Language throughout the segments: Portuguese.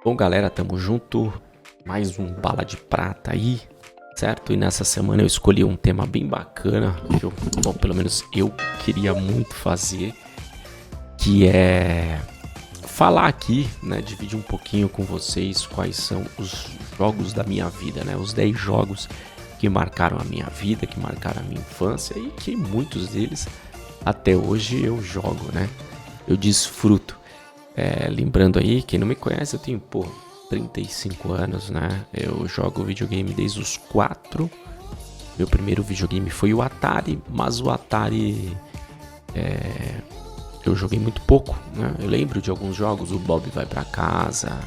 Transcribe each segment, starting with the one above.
Bom, galera, tamo junto. Mais um Bala de Prata aí, certo? E nessa semana eu escolhi um tema bem bacana, bom, pelo menos eu queria muito fazer, que é falar aqui, né, dividir um pouquinho com vocês quais são os jogos da minha vida, né? Os 10 jogos que marcaram a minha vida, que marcaram a minha infância e que muitos deles até hoje eu jogo, né? Eu desfruto. Lembrando aí, quem não me conhece, eu tenho, 35 anos, né? Eu jogo videogame desde os 4. Meu primeiro videogame foi o Atari, mas o Atari eu joguei muito pouco, né? Eu lembro de alguns jogos, o Bob Vai Pra Casa,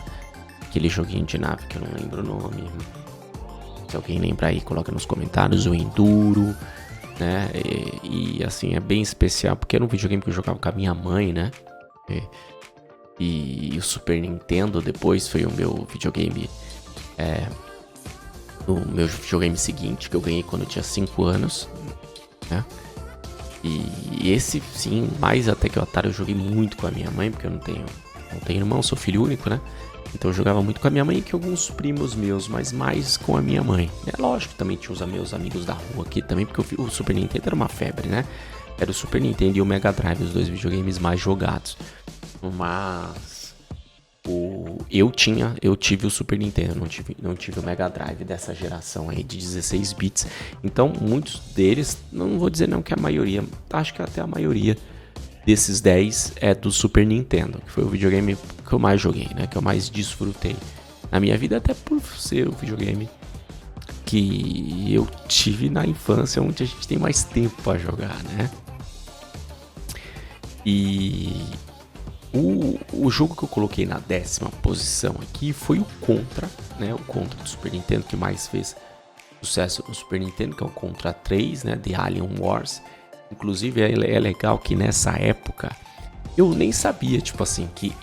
aquele joguinho de nave que eu não lembro o nome. Se alguém lembra aí, coloca nos comentários, o Enduro, né? E assim, é bem especial, porque era um videogame que eu jogava com a minha mãe, né? E o Super Nintendo depois foi o meu videogame, o meu videogame seguinte, que eu ganhei quando eu tinha 5 anos, né? E esse sim, mais até que o Atari, eu joguei muito com a minha mãe, porque eu não tenho irmão, sou filho único, né? Então eu jogava muito com a minha mãe e com alguns primos meus, mas mais com a minha mãe. É lógico que também tinha os meus amigos da rua aqui também, porque o Super Nintendo era uma febre, né? Era o Super Nintendo e o Mega Drive, os dois videogames mais jogados. Mas eu tive o Super Nintendo, não tive o Mega Drive dessa geração aí de 16 bits. Então, muitos deles, não vou dizer não que a maioria, acho que até a maioria desses 10 é do Super Nintendo, que foi o videogame que eu mais joguei, né? Que eu mais desfrutei na minha vida, até por ser o videogame que eu tive na infância, onde a gente tem mais tempo para jogar, né? E o jogo que eu coloquei na 10ª posição aqui foi o Contra, né? O Contra do Super Nintendo, que mais fez sucesso no Super Nintendo, que é o Contra 3, né? The Alien Wars. Inclusive é legal que nessa época eu nem sabia, tipo assim, que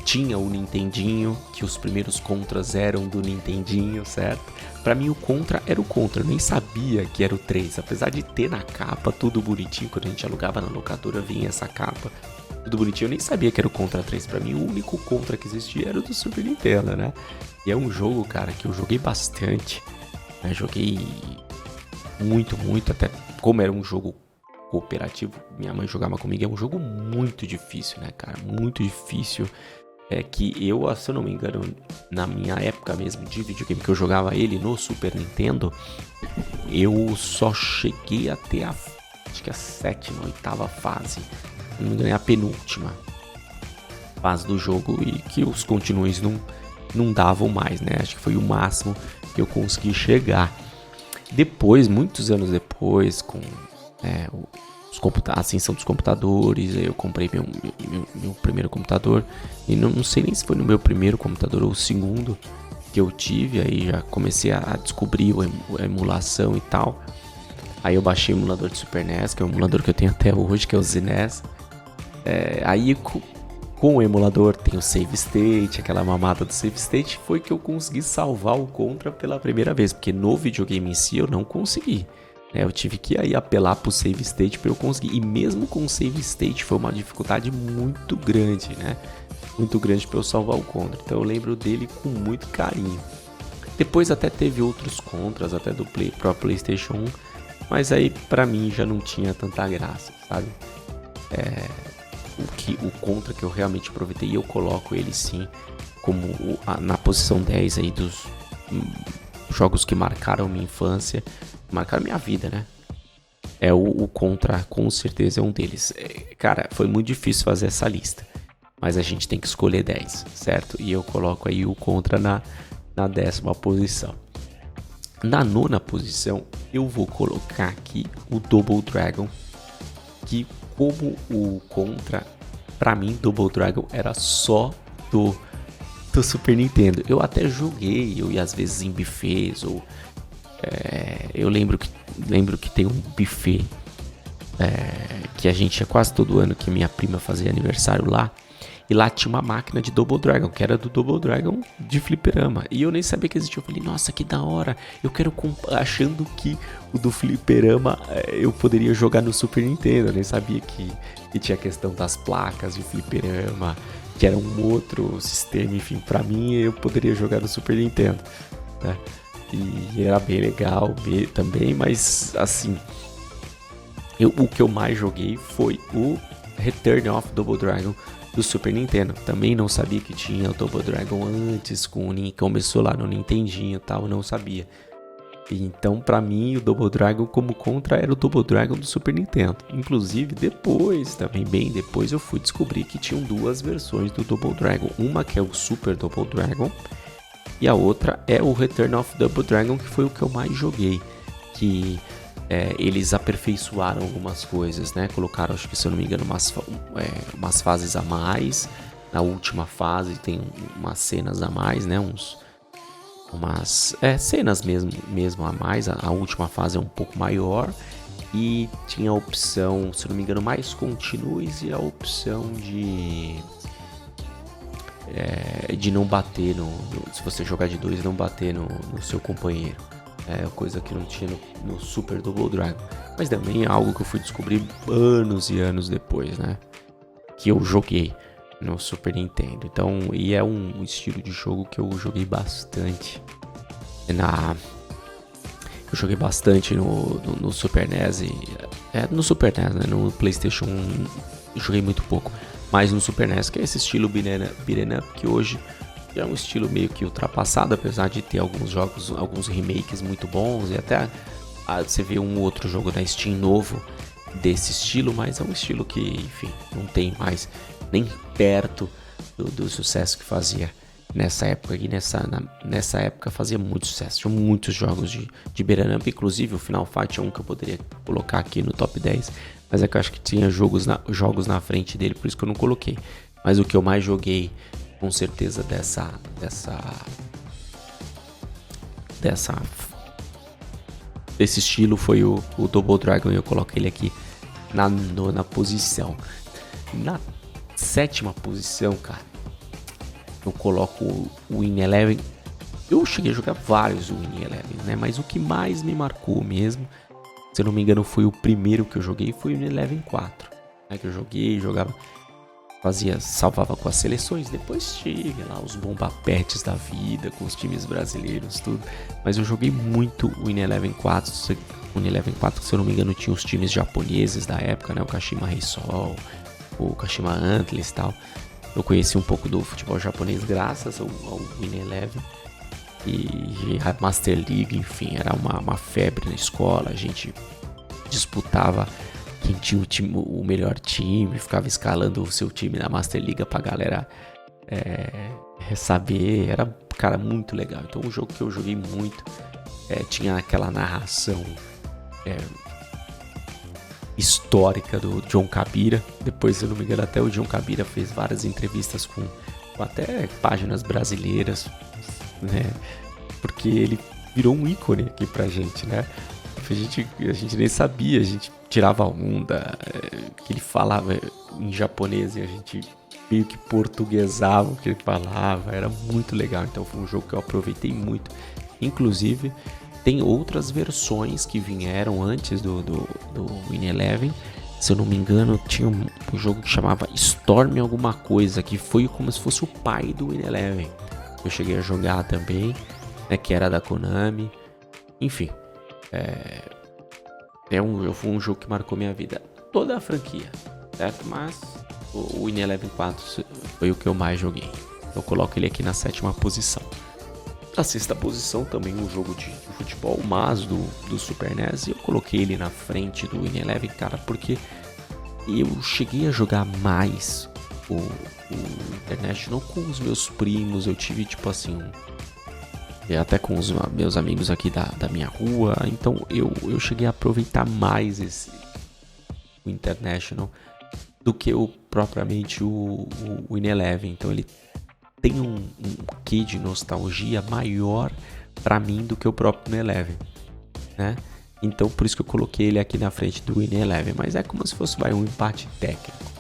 tinha o Nintendinho, que os primeiros Contras eram do Nintendinho, certo? Pra mim o Contra era o Contra, eu nem sabia que era o 3, apesar de ter na capa tudo bonitinho, quando a gente alugava na locadora vinha essa capa, tudo bonitinho, eu nem sabia que era o Contra 3, pra mim o único Contra que existia era o do Super Nintendo, né? E é um jogo, cara, que eu joguei bastante, né? Joguei muito, até como era um jogo cooperativo, minha mãe jogava comigo, é um jogo muito difícil, né, cara? Muito difícil. É que eu, se eu não me engano, na minha época mesmo de videogame, que eu jogava ele no Super Nintendo, eu só cheguei até acho que a 7ª, 8ª fase. Se não me engano, é a penúltima fase do jogo e que os continues não davam mais, né? Acho que foi o máximo que eu consegui chegar. Depois, muitos anos depois, com a ascensão dos computadores, eu comprei meu primeiro computador. E não sei nem se foi no meu primeiro computador ou o segundo que eu tive. Aí já comecei a descobrir a emulação e tal. Aí eu baixei o emulador de Super NES, que é o emulador que eu tenho até hoje, que é o ZNES. Aí com o emulador tem o Save State, aquela mamata do Save State, foi que eu consegui salvar o Contra pela primeira vez, porque no videogame em si eu não consegui. Eu tive que aí apelar pro Save State para eu conseguir, e mesmo com o Save State foi uma dificuldade muito grande, né? Muito grande para eu salvar o Contra, então eu lembro dele com muito carinho. Depois até teve outros Contras, até do pro PlayStation 1, mas aí pra mim já não tinha tanta graça, sabe? O Contra que eu realmente aproveitei, e eu coloco ele sim como na posição 10 aí dos jogos que marcaram minha infância, marcaram minha vida, né? O Contra, com certeza, é um deles. Cara, foi muito difícil fazer essa lista, mas a gente tem que escolher 10, certo? E eu coloco aí o Contra na 10ª posição. Na 9ª posição, eu vou colocar aqui o Double Dragon, que como o Contra, pra mim, Double Dragon era só do Super Nintendo. Eu até joguei, eu ia às vezes em buffets, ou eu lembro que tem um buffet que a gente ia quase todo ano, que minha prima fazia aniversário lá. E lá tinha uma máquina de Double Dragon, que era do Double Dragon de fliperama. E eu nem sabia que existia. Eu falei, nossa, que da hora. Eu quero achando que o do fliperama eu poderia jogar no Super Nintendo. Eu nem sabia que tinha a questão das placas de fliperama. que era um outro sistema, enfim, pra mim eu poderia jogar no Super Nintendo, né? E era bem legal também, mas assim, o que eu mais joguei foi o Return of Double Dragon do Super Nintendo. Também não sabia que tinha o Double Dragon antes, começou lá no Nintendinho e tal, não sabia. E então, pra mim, o Double Dragon como contra era o Double Dragon do Super Nintendo. Inclusive, depois, também bem depois, eu fui descobrir que tinham duas versões do Double Dragon. Uma que é o Super Double Dragon e a outra é o Return of Double Dragon, que foi o que eu mais joguei. Que eles aperfeiçoaram algumas coisas, né? Colocaram, acho que se eu não me engano, umas fases a mais. Na última fase tem umas cenas a mais, né? Umas cenas mesmo a mais. A última fase é um pouco maior. E tinha a opção, se eu não me engano, mais continues e a opção de não bater se você jogar de 2, não bater no seu companheiro. Coisa que não tinha no Super Double Dragon. Mas também é algo que eu fui descobrir anos e anos depois, né? Que eu joguei no Super Nintendo. Então, e é um estilo de jogo que eu joguei bastante. Eu joguei bastante no Super NES. No Super NES, né? No PlayStation 1 eu joguei muito pouco. Mas no Super NES, que é esse estilo beat'em up, que hoje é um estilo meio que ultrapassado, apesar de ter alguns remakes muito bons, e até você vê um outro jogo na Steam novo desse estilo, mas é um estilo que, enfim, não tem mais nem perto do sucesso que fazia nessa época. E nessa época fazia muito sucesso, tinha muitos jogos de beat'em up, inclusive o Final Fight é um que eu poderia colocar aqui no top 10, mas é que eu acho que tinha jogos na frente dele, por isso que eu não coloquei. Mas o que eu mais joguei com certeza desse estilo foi o Double Dragon, e eu coloquei ele aqui na 9ª posição. Na 7ª posição, cara, eu coloco o Win Eleven. Eu cheguei a jogar vários Win Eleven, né? Mas o que mais me marcou mesmo, se eu não me engano, foi o primeiro que eu joguei, foi o Win Eleven 4, né? Que eu jogava, salvava com as seleções, depois tive lá os bomba-pets da vida, com os times brasileiros, tudo. Mas eu joguei muito o Win Eleven 4, se eu não me engano, tinha os times japoneses da época, né? O Kashima Reysol, o Kashima Antlers e tal. Eu conheci um pouco do futebol japonês graças ao Win Eleven. E a Master League, enfim, era uma febre na escola. A gente disputava quem tinha o melhor time, ficava escalando o seu time na Master League pra galera saber. Era, cara, muito legal. Então, um jogo que eu joguei muito, tinha aquela narração histórica do John Kabira. Depois, se eu não me engano, até o John Kabira fez várias entrevistas com até páginas brasileiras, né? Porque ele virou um ícone aqui pra gente, né? A gente nem sabia, a gente tirava onda, que ele falava em japonês e a gente meio que portuguesava o que ele falava, era muito legal. Então foi um jogo que eu aproveitei muito. Inclusive, tem outras versões que vieram antes do Win Eleven. Se eu não me engano, tinha um jogo que chamava Storm alguma coisa, que foi como se fosse o pai do Win Eleven. Eu cheguei a jogar também, né, que era da Konami. Enfim, foi um jogo que marcou minha vida, toda a franquia, certo? Mas o Win Eleven 4 foi o que eu mais joguei. Eu coloco ele aqui na 7ª posição. Na 6ª posição também um jogo de futebol, mas do Super NES. E eu coloquei ele na frente do Win Eleven, cara, porque eu cheguei a jogar mais o International com os meus primos. Eu tive tipo assim, até com os meus amigos aqui da minha rua. Então eu cheguei a aproveitar mais o International do que propriamente o Win Eleven. Então ele tem um quê de nostalgia maior pra mim do que o próprio Win Eleven, né? Então por isso que eu coloquei ele aqui na frente do Win Eleven. Mas é como se fosse um empate técnico.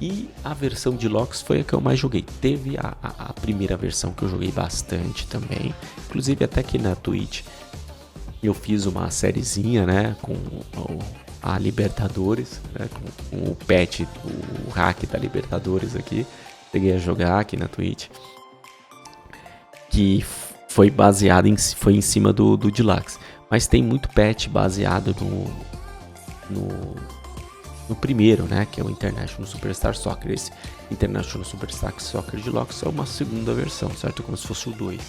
E a versão de Deluxe foi a que eu mais joguei. Teve a primeira versão que eu joguei bastante também. Inclusive até aqui na Twitch eu fiz uma sériezinha, né, com a Libertadores, né, com o patch, o hack da Libertadores aqui. cheguei a jogar aqui na Twitch, que foi baseado foi em cima do Deluxe. Mas tem muito patch baseado no primeiro, né? Que é o International Superstar Soccer. Esse International Superstar Soccer Deluxe é uma segunda versão, certo? Como se fosse o 2.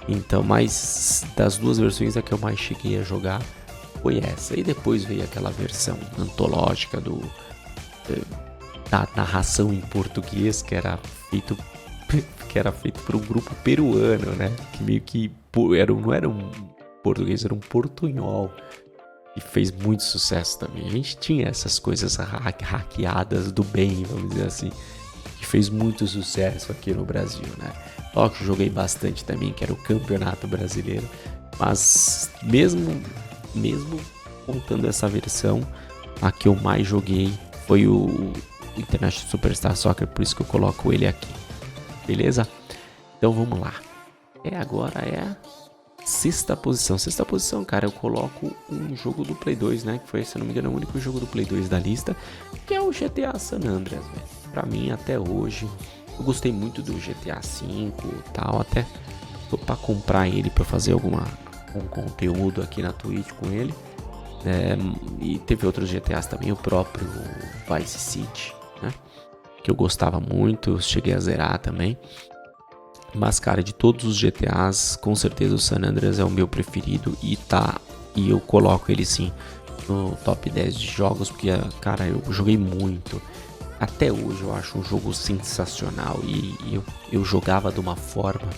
Então, mas das duas versões, a que eu mais cheguei a jogar foi essa. E depois veio aquela versão antológica da narração em português, que era feito por um grupo peruano, né? Que meio que não era um português, era um portunhol. E fez muito sucesso também. A gente tinha essas coisas hackeadas do bem, vamos dizer assim, que fez muito sucesso aqui no Brasil, né? Ó, que eu joguei bastante também, que era o Campeonato Brasileiro. Mas mesmo contando essa versão, a que eu mais joguei foi o International Superstar Soccer, por isso que eu coloco ele aqui. Beleza? Então vamos lá. Agora é a sexta posição. Sexta posição, cara, eu coloco um jogo do Play 2, né? Que foi, se não me engano, o único jogo do Play 2 da lista, que é o GTA San Andreas, velho. Pra mim, até hoje, eu gostei muito do GTA V e tal, até tô pra comprar ele pra fazer um conteúdo aqui na Twitch com ele. E teve outros GTAs também, o próprio Vice City, né? Que eu gostava muito, cheguei a zerar também. Mas, cara, de todos os GTAs, com certeza o San Andreas é o meu preferido e eu coloco ele sim no top 10 de jogos, porque, cara, eu joguei muito. Até hoje eu acho um jogo sensacional e eu jogava de uma forma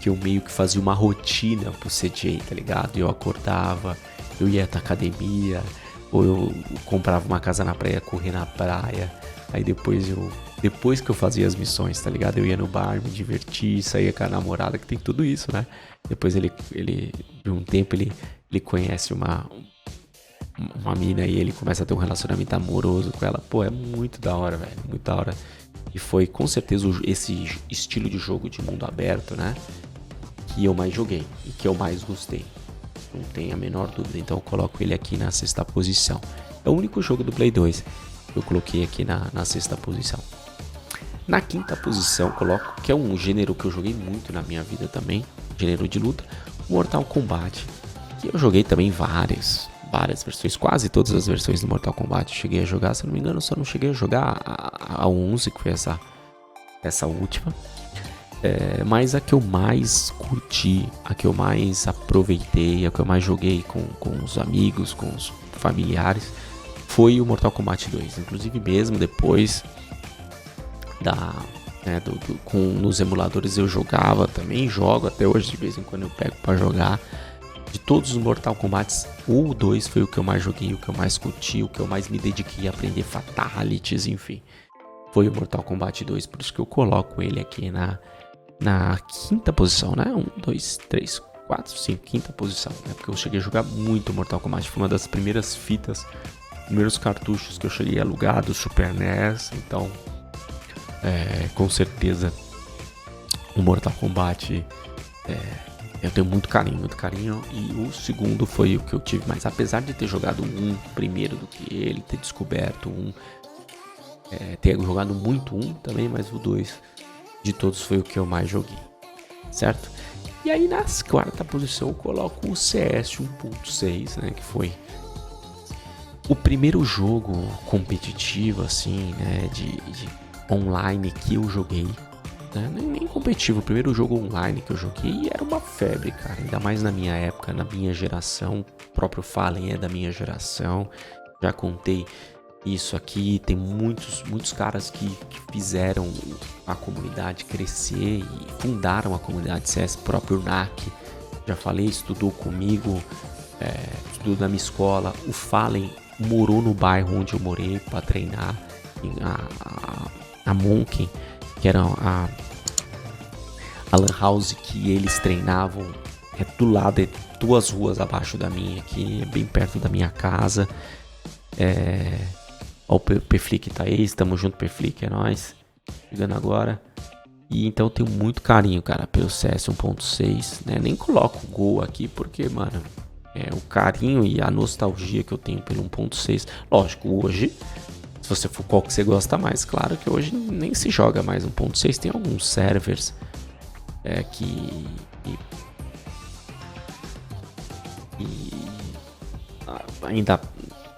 que eu meio que fazia uma rotina pro CJ, tá ligado? Eu acordava, eu ia pra academia, ou eu comprava uma casa na praia, correr na praia. Aí depois que eu fazia as missões, tá ligado? Eu ia no bar, me divertir, saía com a namorada, que tem tudo isso, né? Depois ele de um tempo, ele conhece uma mina e ele começa a ter um relacionamento amoroso com ela. Pô, é muito da hora, velho, muito da hora. E foi com certeza esse estilo de jogo de mundo aberto, né? Que eu mais joguei e que eu mais gostei. Não tem a menor dúvida, então eu coloco ele aqui na sexta posição. É o único jogo do Play 2 que eu coloquei aqui na sexta posição. Na quinta posição, coloco que é um gênero que eu joguei muito na minha vida também, gênero de luta, Mortal Kombat. Que eu joguei também várias versões, quase todas as versões do Mortal Kombat eu cheguei a jogar, se não me engano, só não cheguei a jogar a 11, que foi essa última. Mas a que eu mais curti, a que eu mais aproveitei, a que eu mais joguei com os amigos, com os familiares, foi o Mortal Kombat 2. Inclusive mesmo depois nos emuladores eu jogava, também jogo até hoje, de vez em quando eu pego pra jogar. De todos os Mortal Kombat, o 2 foi o que eu mais joguei, o que eu mais curti, o que eu mais me dediquei a aprender fatalities, enfim. Foi o Mortal Kombat 2, por isso que eu coloco ele aqui na quinta posição, né? 1, 2, 3, 4, 5, quinta posição, né? Porque eu cheguei a jogar muito Mortal Kombat, foi uma das primeiras fitas, primeiros cartuchos que eu cheguei a alugar do Super NES, então com certeza o Mortal Kombat eu tenho muito carinho, e o segundo foi o que eu tive mais, apesar de ter jogado um primeiro do que ele, ter descoberto ter jogado muito também, mas o 2 de todos foi o que eu mais joguei, certo? E aí na quarta posição eu coloco o CS 1.6, né, que foi o primeiro jogo competitivo, assim, né, de online que eu joguei, né? Nem competitivo, o primeiro jogo online que eu joguei era uma febre, cara, ainda mais na minha época, na minha geração, o próprio Fallen é da minha geração, já contei isso aqui, tem muitos caras que fizeram a comunidade crescer e fundaram a comunidade CS, o próprio NAC, já falei, estudou comigo, estudou na minha escola, o Fallen morou no bairro onde eu morei para treinar, a Monkey, que era a lan house que eles treinavam, do lado, 2 ruas abaixo da minha aqui, bem perto da minha casa. Ó, o Pflick tá aí, estamos junto, Pflick, é nóis, chegando agora. E então eu tenho muito carinho, cara, pelo CS 1.6, né? Nem coloco o gol aqui porque, mano, o carinho e a nostalgia que eu tenho pelo 1.6. Lógico, hoje, Se você for qual que você gosta mais, claro que hoje nem se joga mais 1.6. Tem alguns servers que ainda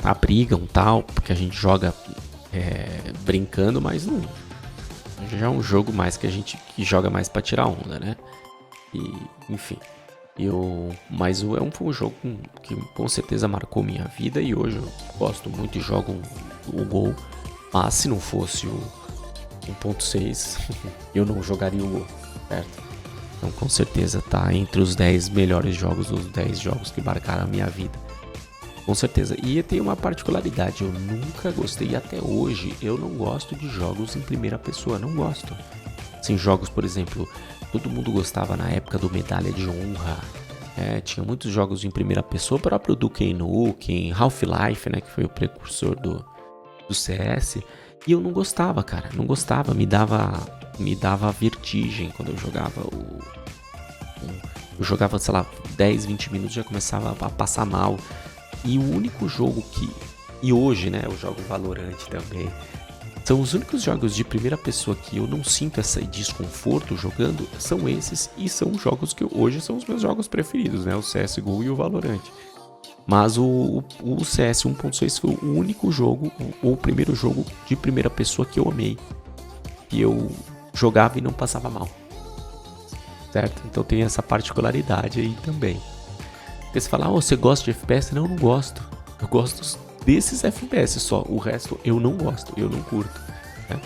abrigam tal, porque a gente joga brincando, mas não. Já é um jogo mais que a gente que joga mais pra tirar onda, né? E, enfim. Mas foi um jogo que com certeza marcou minha vida e hoje eu gosto muito e jogo o Gol. Mas se não fosse o 1.6, eu não jogaria o Gol, certo? Então com certeza tá entre os 10 melhores jogos, os 10 jogos que marcaram a minha vida. Com certeza. E tem uma particularidade, eu nunca gostei, até hoje eu não gosto de jogos em primeira pessoa, não gosto. Assim, jogos, por exemplo, todo mundo gostava na época do Medalha de Honra. Tinha muitos jogos em primeira pessoa, o próprio Duke Nukem, Half-Life, né, que foi o precursor do CS. E eu não gostava, cara, não gostava, me dava vertigem quando eu jogava eu jogava, sei lá, 10, 20 minutos já começava a passar mal. E o único jogo e hoje, né, eu jogo Valorant também. São os únicos jogos de primeira pessoa que eu não sinto esse desconforto jogando, são esses, e são jogos que hoje são os meus jogos preferidos, né? O CSGO e o Valorant. Mas o CS 1.6 foi o único jogo, ou o primeiro jogo de primeira pessoa que eu amei. Que eu jogava e não passava mal. Certo? Então tem essa particularidade aí também. Porque você fala, você gosta de FPS? Não, eu não gosto. Eu gosto desses FPS só. O resto eu não gosto, eu não curto. Né?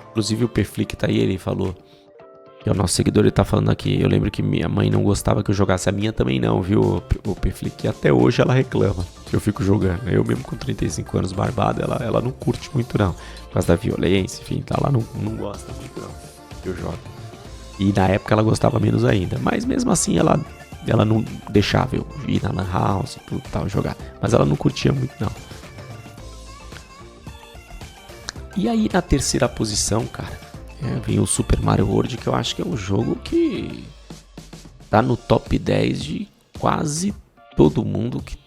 Inclusive o Perflick tá aí, ele falou, que é o nosso seguidor, ele tá falando aqui. Eu lembro que minha mãe não gostava que eu jogasse, a minha também não, viu, o Perflick? Até hoje ela reclama que eu fico jogando. Eu mesmo com 35 anos barbado, ela não curte muito não. Por causa da violência, enfim, ela não gosta muito não que eu jogo. E na época ela gostava menos ainda. Mas mesmo assim ela não deixava eu ir na Lan House e tudo tal, jogar. Mas ela não curtia muito não. E aí na terceira posição, cara, vem o Super Mario World, que eu acho que é um jogo que tá no top 10 de quase todo mundo que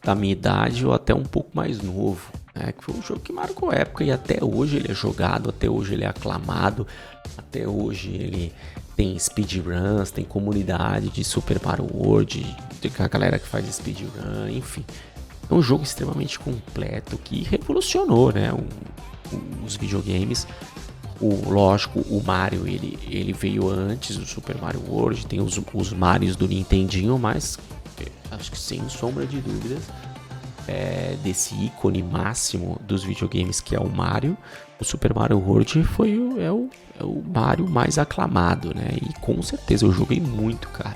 da minha idade ou até um pouco mais novo. Que foi um jogo que marcou época e até hoje ele é jogado, até hoje ele é aclamado, até hoje ele tem speedruns, tem comunidade de Super Mario World, tem a galera que faz speedrun, enfim. É um jogo extremamente completo que revolucionou, né, os videogames. Lógico, o Mario ele veio antes do Super Mario World, tem os Marios do Nintendinho, mas acho que sem sombra de dúvidas desse ícone máximo dos videogames que é o Mario, o Super Mario World é o Mario mais aclamado, né? E com certeza eu joguei muito, cara.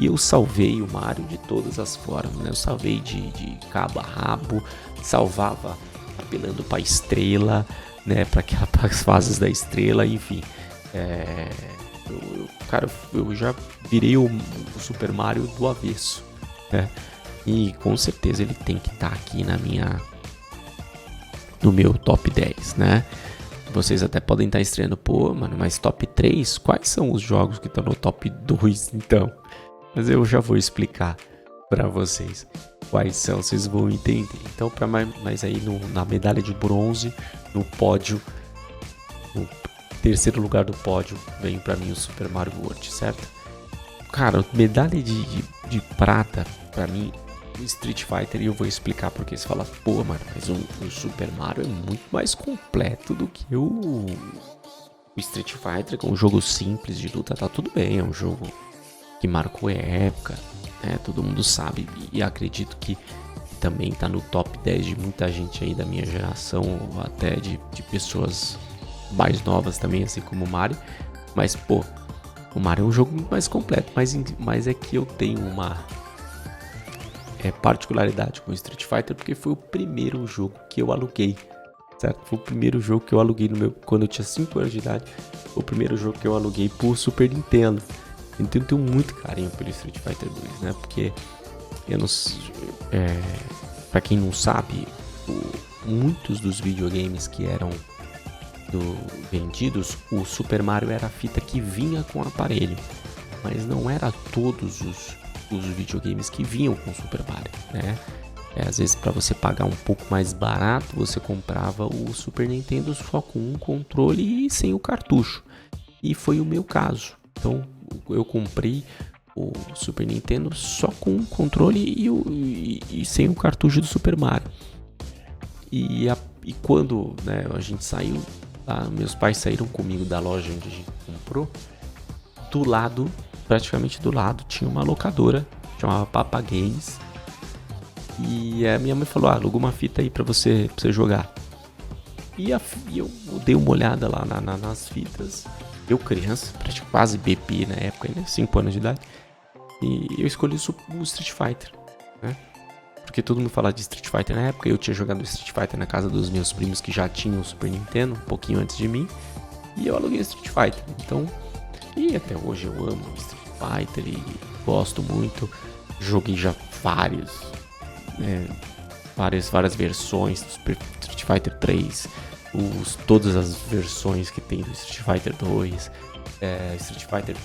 E eu salvei o Mario de todas as formas, né? Eu salvei de cabo a rabo, salvava apelando pra estrela, né? Para as fases da estrela, enfim. Cara, eu já virei o Super Mario do avesso, né? E com certeza ele tem que estar aqui no meu top 10, né? Vocês até podem estar estreando, pô, mano, mas top 3? Quais são os jogos que estão no top 2, então? Mas eu já vou explicar para vocês quais são, vocês vão entender. Então, mas aí na medalha de bronze, no pódio, no terceiro lugar do pódio, vem para mim o Super Mario World, certo? Cara, medalha de prata, para mim, Street Fighter, e eu vou explicar porque você fala, pô, mano, mas o Super Mario é muito mais completo do que o Street Fighter, que é um jogo simples de luta, tá tudo bem, é um jogo que marcou época, né, todo mundo sabe, e acredito que também tá no top 10 de muita gente aí da minha geração, ou até de pessoas mais novas também, assim como o Mario, mas, pô, o Mario é um jogo muito mais completo, mas é que eu tenho uma particularidade com o Street Fighter, porque foi o primeiro jogo que eu aluguei, certo? Foi o primeiro jogo que eu aluguei quando eu tinha 5 anos de idade, foi o primeiro jogo que eu aluguei por Super Nintendo. Então eu tenho muito carinho pelo Street Fighter 2, né? Porque eu não, pra quem não sabe, muitos dos videogames que eram vendidos, o Super Mario era a fita que vinha com o aparelho, mas não era todos os videogames que vinham com Super Mario, né? Às vezes para você pagar um pouco mais barato, você comprava o Super Nintendo só com um controle e sem o cartucho. E foi o meu caso. Então eu comprei o Super Nintendo só com um controle e sem o cartucho do Super Mario. E quando, né, a gente saiu, meus pais saíram comigo da loja onde a gente comprou, do lado, praticamente do lado, tinha uma locadora, chamava Papa Games. E a minha mãe falou, aluga uma fita aí pra você jogar. E eu dei uma olhada lá nas fitas. Eu criança, quase bebê na época, né, 5 anos de idade. E eu escolhi o Street Fighter, né? Porque todo mundo falava de Street Fighter na época. Eu tinha jogado Street Fighter na casa dos meus primos que já tinham o Super Nintendo, um pouquinho antes de mim. E eu aluguei Street Fighter. Então, e até hoje eu amo Street Fighter e gosto muito. Joguei já várias versões do Street Fighter 3, todas as versões que tem do Street Fighter 2, Street Fighter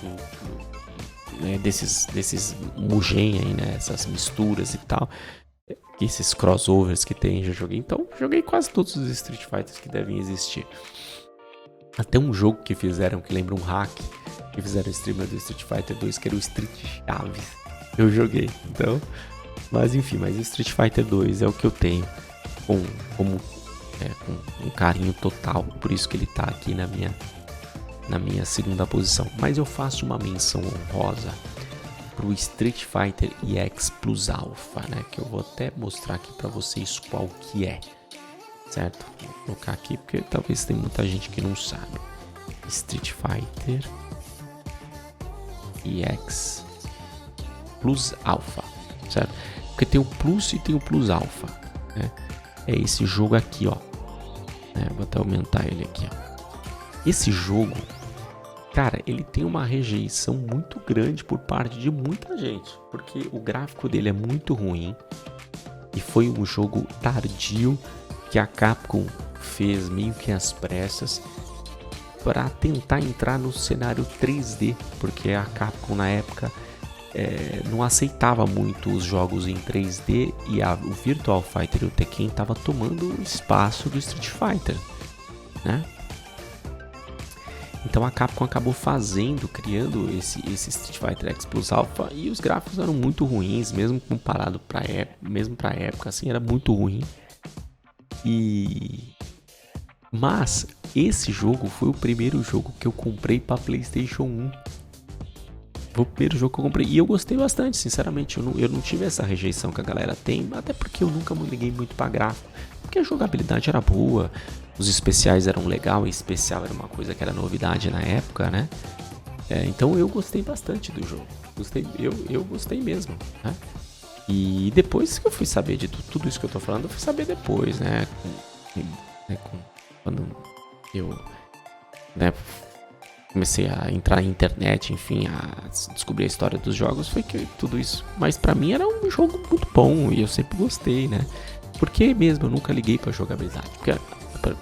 desses Mugen aí, né? Essas misturas e tal, esses crossovers que tem, já joguei. Então, joguei quase todos os Street Fighters que devem existir. Até um jogo que fizeram, que lembra um hack, que fizeram o streamer do Street Fighter 2, que era o Street Chaves. Eu joguei, então... Mas enfim, o Street Fighter 2 é o que eu tenho com um carinho total. Por isso que ele tá aqui na minha segunda posição. Mas eu faço uma menção honrosa pro Street Fighter EX Plus Alpha, né? Que eu vou até mostrar aqui pra vocês qual que é. Certo? Vou colocar aqui porque talvez tenha muita gente que não sabe. Street Fighter EX Plus Alpha, certo? Porque tem o Plus e tem o Plus Alpha, né? É esse jogo aqui, ó. Vou até aumentar ele aqui, ó. Esse jogo, cara, ele tem uma rejeição muito grande por parte de muita gente, porque o gráfico dele é muito ruim e foi um jogo tardio que a Capcom fez meio que às pressas para tentar entrar no cenário 3D, porque a Capcom na época não aceitava muito os jogos em 3D e o Virtual Fighter e o Tekken estavam tomando o espaço do Street Fighter, né? Então a Capcom acabou criando esse Street Fighter X Plus Alpha e os gráficos eram muito ruins, mesmo comparado para a época, assim, era muito ruim. Mas esse jogo foi o primeiro jogo que eu comprei para PlayStation 1. Foi o primeiro jogo que eu comprei e eu gostei bastante, sinceramente. Eu não tive essa rejeição que a galera tem, até porque eu nunca me liguei muito para gráfico, porque a jogabilidade era boa, os especiais eram legal, e especial era uma coisa que era novidade na época, né? Então eu gostei bastante do jogo, eu gostei mesmo, né? E depois que eu fui saber de tudo isso que eu tô falando, eu fui saber depois, né? Quando eu, né, comecei a entrar na internet, enfim, a descobrir a história dos jogos, foi que tudo isso. Mas pra mim era um jogo muito bom e eu sempre gostei, né? Porque mesmo eu nunca liguei pra jogabilidade, porque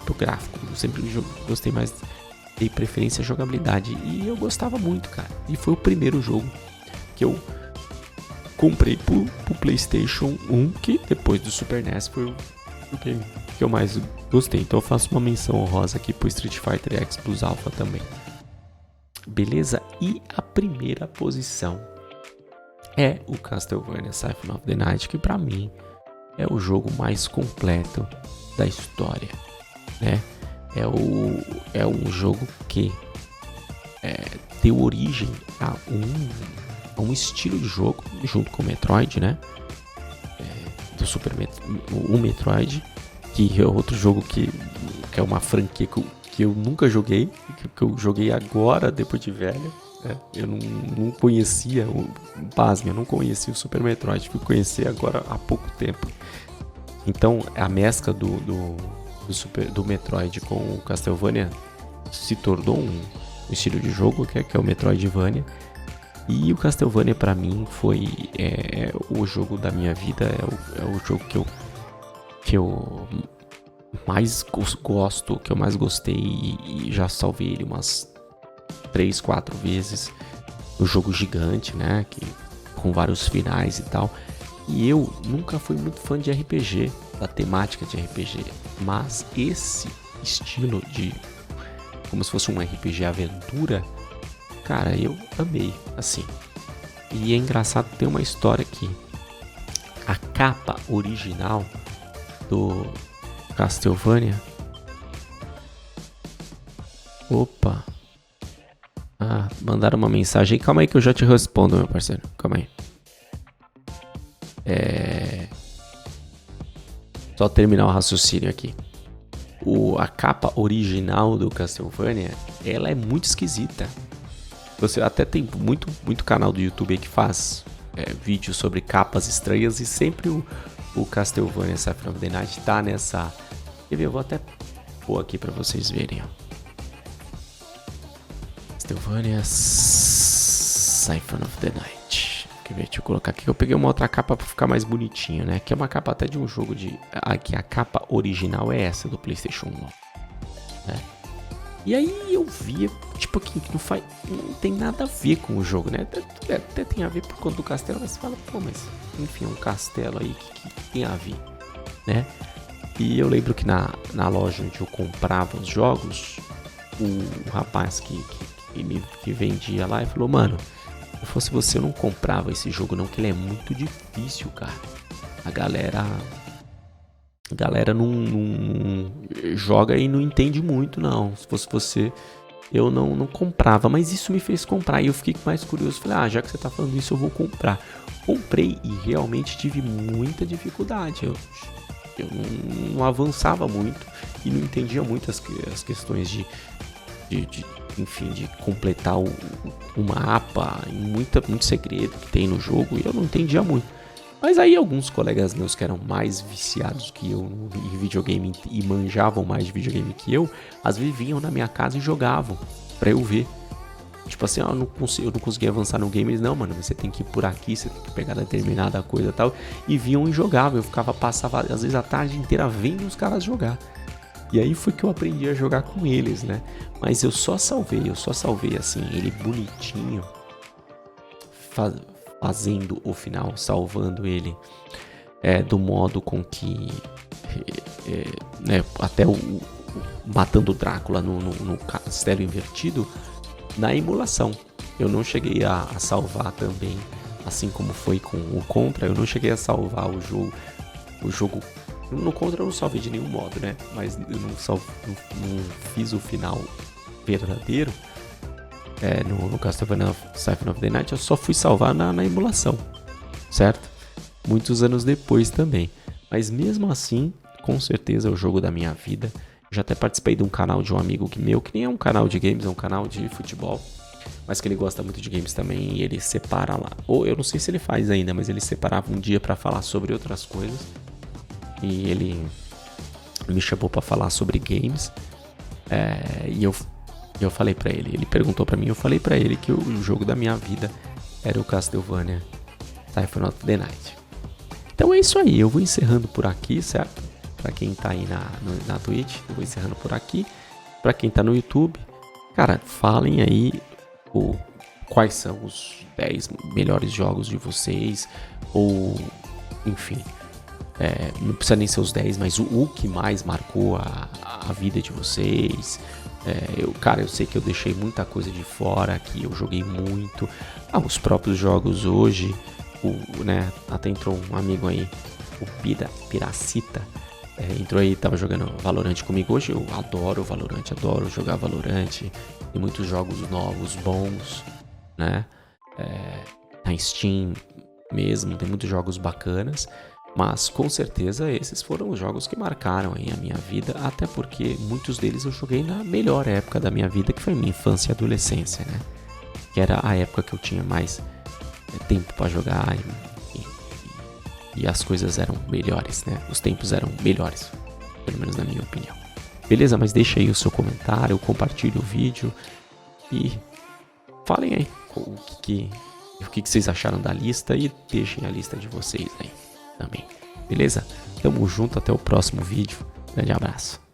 pro gráfico, eu sempre gostei mais, dei preferência à jogabilidade e eu gostava muito, cara. E foi o primeiro jogo que eu comprei pro PlayStation 1, que depois do Super NES foi o que eu mais gostei. Então eu faço uma menção honrosa aqui pro Street Fighter X Plus Alpha também. Beleza? E a primeira posição é o Castlevania Symphony of the Night, que pra mim é o jogo mais completo da história, né? É um jogo que deu origem a um estilo de jogo junto com o Metroid, né? O Metroid, que é outro jogo que é uma franquia que eu nunca joguei, que eu joguei agora, depois de velho. Eu não conhecia, pasme, eu não conhecia o Super Metroid, fui conhecer agora há pouco tempo. Então a mescla do Metroid com o Castlevania se tornou um estilo de jogo que é o Metroidvania. E o Castlevania pra mim foi o jogo da minha vida, é o jogo que eu mais gosto, que eu mais gostei e já salvei ele umas 3, 4 vezes. O jogo gigante, né, com vários finais e tal. E eu nunca fui muito fã de RPG, da temática de RPG, mas esse estilo de como se fosse um RPG aventura, cara, eu amei, assim. E é engraçado, tem uma história aqui. A capa original do Castlevania. Opa. Ah, mandaram uma mensagem. Calma aí que eu já te respondo, meu parceiro. Calma aí. Só terminar o raciocínio aqui. A capa original do Castlevania, ela é muito esquisita. Você até tem muito canal do YouTube aí que faz vídeos sobre capas estranhas e sempre o Castlevania Symphony of the Night tá nessa... Eu vou até pôr aqui pra vocês verem, ó. Castlevania Symphony of the Night. Quer ver? Deixa eu colocar aqui. Eu peguei uma outra capa pra ficar mais bonitinho, né? Que é uma capa até de um jogo de... Aqui a capa original é essa do PlayStation 1, né? E aí eu via, tipo aqui, que não tem nada a ver com o jogo, né? Até tem a ver por conta do castelo, mas você fala, pô, mas enfim, é um castelo aí que tem a ver, né? E eu lembro que na loja onde eu comprava os jogos, o rapaz que vendia lá, ele falou, mano, se fosse você eu não comprava esse jogo não, que ele é muito difícil, cara. A galera não joga e não entende muito, não. Se fosse você, eu não comprava. Mas isso me fez comprar e eu fiquei mais curioso. Falei, já que você tá falando isso, eu vou comprar. Comprei e realmente tive muita dificuldade. Eu não avançava muito e não entendia muito as questões de completar o mapa e muito segredo que tem no jogo. E eu não entendia muito. Mas aí alguns colegas meus que eram mais viciados que eu em videogame e manjavam mais de videogame que eu, às vezes vinham na minha casa e jogavam pra eu ver. Tipo assim, eu não conseguia avançar no game. Eles, não, mano, você tem que ir por aqui, você tem que pegar determinada coisa e tal. E vinham e jogavam. Eu passava às vezes a tarde inteira vendo os caras jogar. E aí foi que eu aprendi a jogar com eles, né? Mas eu só salvei assim, ele bonitinho. Fazendo o final, salvando ele do modo com que né, até matando o Drácula no castelo invertido na emulação. Eu não cheguei a salvar também, assim como foi com o Contra. Eu não cheguei a salvar o jogo no Contra eu não salvei de nenhum modo, né? Mas eu não fiz o final verdadeiro. No Castlevania Symphony of the Night, eu só fui salvar na emulação, certo? Muitos anos depois também. Mas mesmo assim, com certeza é o jogo da minha vida. Já até participei de um canal de um amigo meu, que nem é um canal de games, é um canal de futebol, mas que ele gosta muito de games também, e ele separa lá. Ou eu não sei se ele faz ainda, mas ele separava um dia pra falar sobre outras coisas. E ele me chamou pra falar sobre games. E eu falei pra ele perguntou pra mim, eu falei pra ele que o jogo da minha vida era o Castlevania Symphony of the Night. Então é isso aí, eu vou encerrando por aqui, certo? Pra quem tá aí na Twitch, eu vou encerrando por aqui. Pra quem tá no YouTube, cara, falem aí quais são os 10 melhores jogos de vocês, ou enfim, não precisa nem ser os 10, mas o que mais marcou a vida de vocês. Eu sei que eu deixei muita coisa de fora, que eu joguei muito. Os próprios jogos hoje, né, até entrou um amigo aí, o Piracita, entrou aí, tava jogando Valorant comigo. Hoje eu adoro Valorant, adoro jogar Valorant. Tem muitos jogos novos, bons, né, na Steam mesmo, tem muitos jogos bacanas. Mas com certeza esses foram os jogos que marcaram aí a minha vida, até porque muitos deles eu joguei na melhor época da minha vida, que foi minha infância e adolescência, né? Que era a época que eu tinha mais tempo para jogar e as coisas eram melhores, né? Os tempos eram melhores, pelo menos na minha opinião. Beleza? Mas deixa aí o seu comentário, compartilhe o vídeo e falem aí o que vocês acharam da lista e deixem a lista de vocês aí também. Beleza? Tamo junto, até o próximo vídeo. Grande abraço.